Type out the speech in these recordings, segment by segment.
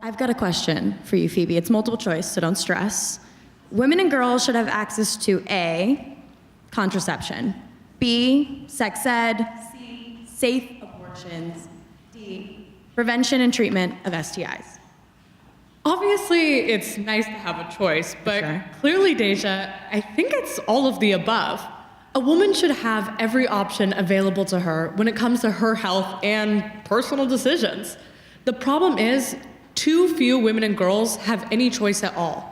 I've got a question for you, Phoebe. It's multiple choice, so don't stress. Women and girls should have access to A, contraception, B, sex ed, C, safe abortions, D, prevention and treatment of STIs. Obviously, it's nice to have a choice, but Sure. clearly, Deja, I think it's all of the above. A woman should have every option available to her when it comes to her health and personal decisions. The problem is, too few women and girls have any choice at all.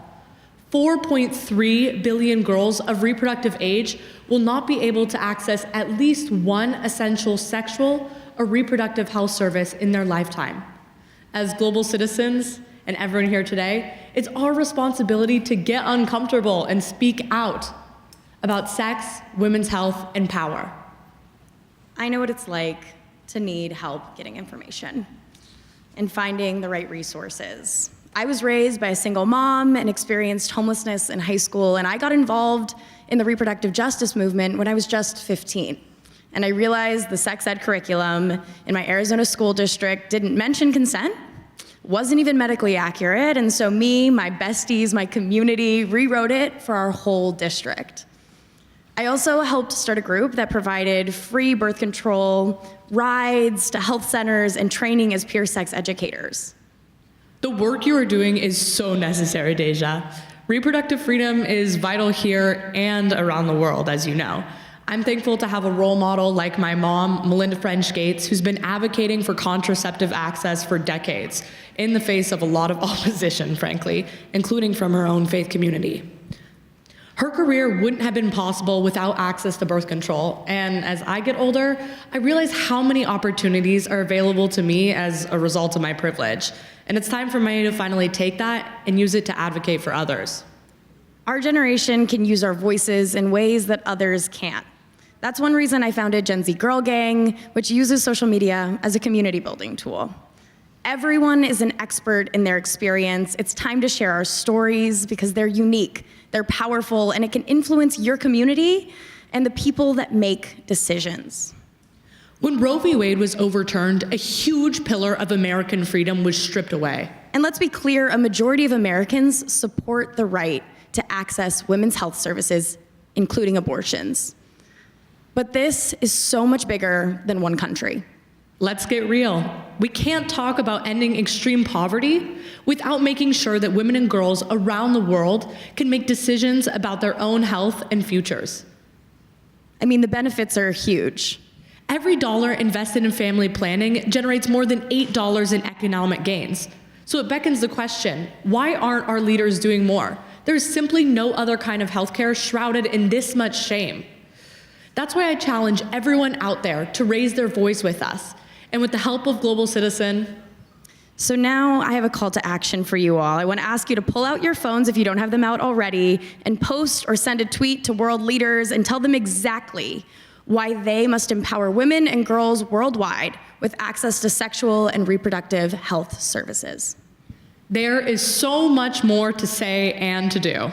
4.3 billion girls of reproductive age will not be able to access at least one essential sexual or reproductive health service in their lifetime. As global citizens, and everyone here today, it's our responsibility to get uncomfortable and speak out about sex, women's health, and power. I know what it's like to need help getting information and finding the right resources. I was raised by a single mom and experienced homelessness in high school, and I got involved in the reproductive justice movement when I was just 15. And I realized the sex ed curriculum in my Arizona school district didn't mention consent, wasn't even medically accurate, and so me, my besties, my community rewrote it for our whole district. I also helped start a group that provided free birth control, rides to health centers, and training as peer sex educators. The work you are doing is so necessary, Deja. Reproductive freedom is vital here and around the world, as you know. I'm thankful to have a role model like my mom, Melinda French Gates, who's been advocating for contraceptive access for decades, in the face of a lot of opposition, frankly, including from her own faith community. Her career wouldn't have been possible without access to birth control, and as I get older, I realize how many opportunities are available to me as a result of my privilege, and it's time for me to finally take that and use it to advocate for others. Our generation can use our voices in ways that others can't. That's one reason I founded GenZ Girl Gang, which uses social media as a community building tool. Everyone is an expert in their experience. It's time to share our stories because they're unique, they're powerful, and it can influence your community and the people that make decisions. When Roe v. Wade was overturned, a huge pillar of American freedom was stripped away. And let's be clear, a majority of Americans support the right to access women's health services, including abortions. But this is so much bigger than one country. Let's get real. We can't talk about ending extreme poverty without making sure that women and girls around the world can make decisions about their own health and futures. I mean, the benefits are huge. Every dollar invested in family planning generates more than $8 in economic gains. So it beckons the question, why aren't our leaders doing more? There's simply no other kind of healthcare shrouded in this much shame. That's why I challenge everyone out there to raise their voice with us. And with the help of Global Citizen. So now I have a call to action for you all. I want to ask you to pull out your phones if you don't have them out already and post or send a tweet to world leaders and tell them exactly why they must empower women and girls worldwide with access to sexual and reproductive health services. There is so much more to say and to do.